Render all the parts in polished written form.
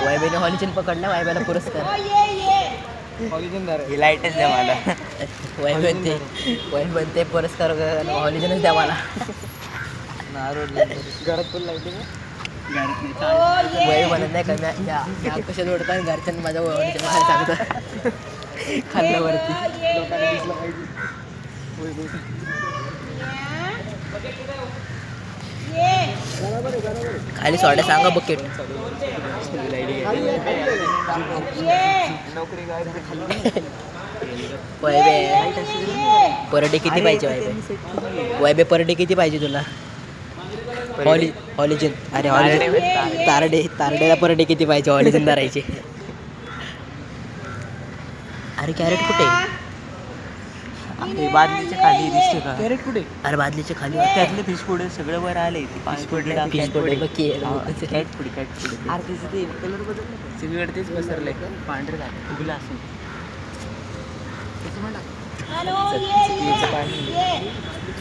वायबीने हॉलिजन पकडला, वायबाला पुरस्कार. ही लाईटच द्या मला. वाईब बनते पुरस्कार हॉलिजनच द्या मला. घरात पण लाईटिंग वाईब बनत नाही का कशा जोडतात घरच्यांनी माझ्या हॉलिजन मला सांगतात खाल्ल्यावरती. लोकांना दिसलं पाहिजे. खाली सोडा सांगा बकेट. पर डे किती पाहिजे वायबे पर डे किती पाहिजे तुला? हॉलिजन अरे हॉलिजन तारडेला पर डे किती पाहिजे हॉलिजन धरायचे? अरे कॅरेट कुठे? बादलीच्या खाली दिसते का? कॅरेट कुठे? अरे बादलीच्या खाली त्यातले फिश पुढे सगळे वर आले. फिश पुढे फिश पुढे बघ कॅट पुढे अरे तिचं ते कलर बदललं सगळीकडे तेच पसरलंय. पांढरे झाले उगला असून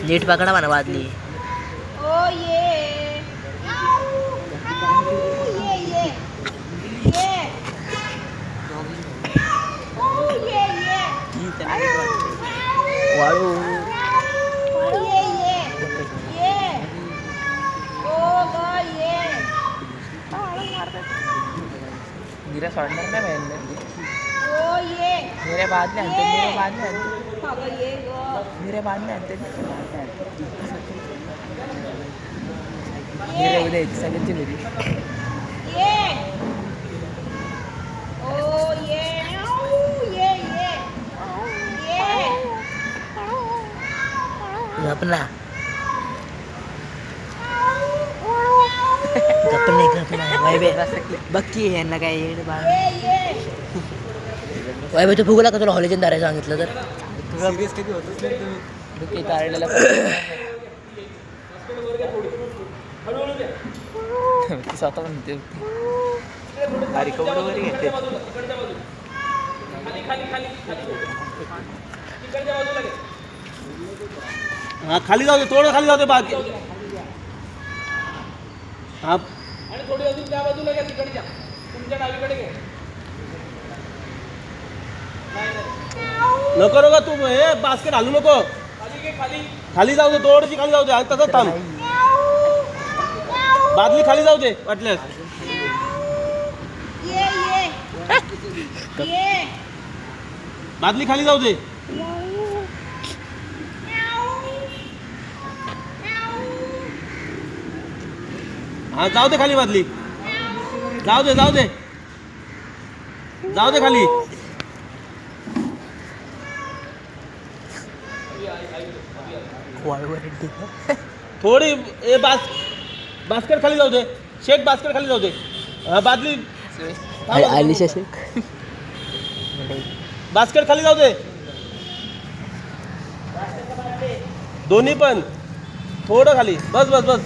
नीट पकडा म्हणा बादली. वाळू निरा सोडणार नाही मेरे बाद में उद्या सगळ्यांची घरी. गपना गपना वायबे बक्की यांना काय वायबे तू फुगला का तुला हॉलिजन धरायला सांगितलं तर? सिरियस कधी होतच नाही तुम्ही. तारडेला ती स्वतः म्हणते अरे कवर वगैरे घेते. हा खाली जाऊ दे, थोडं खाली जाऊ दे बाकी. हा आणि थोडी अजून त्या बाजूला घ्या, तिकडच्या तुमच्या डावीकडे घ्या. नको नको तू हे बास्केट हलू नको. खाली घे, खाली. खाली जाऊ दे, थोडीशी खाली जाऊ दे. आणि तसंच थांब. बादली खाली जाऊ दे वाटल्यास. बादली खाली जाऊ दे. हा जाऊ दे खाली बादली. जाऊ दे जाऊ दे जाऊ दे खाली. थोडी ए बास्केट खाली जाऊ दे. शेक बास्केट खाली जाऊ दे. बादली आलिशा शेख बास्केट खाली जाऊ दे. दोन्ही पण थोडं खाली. बस बस बस.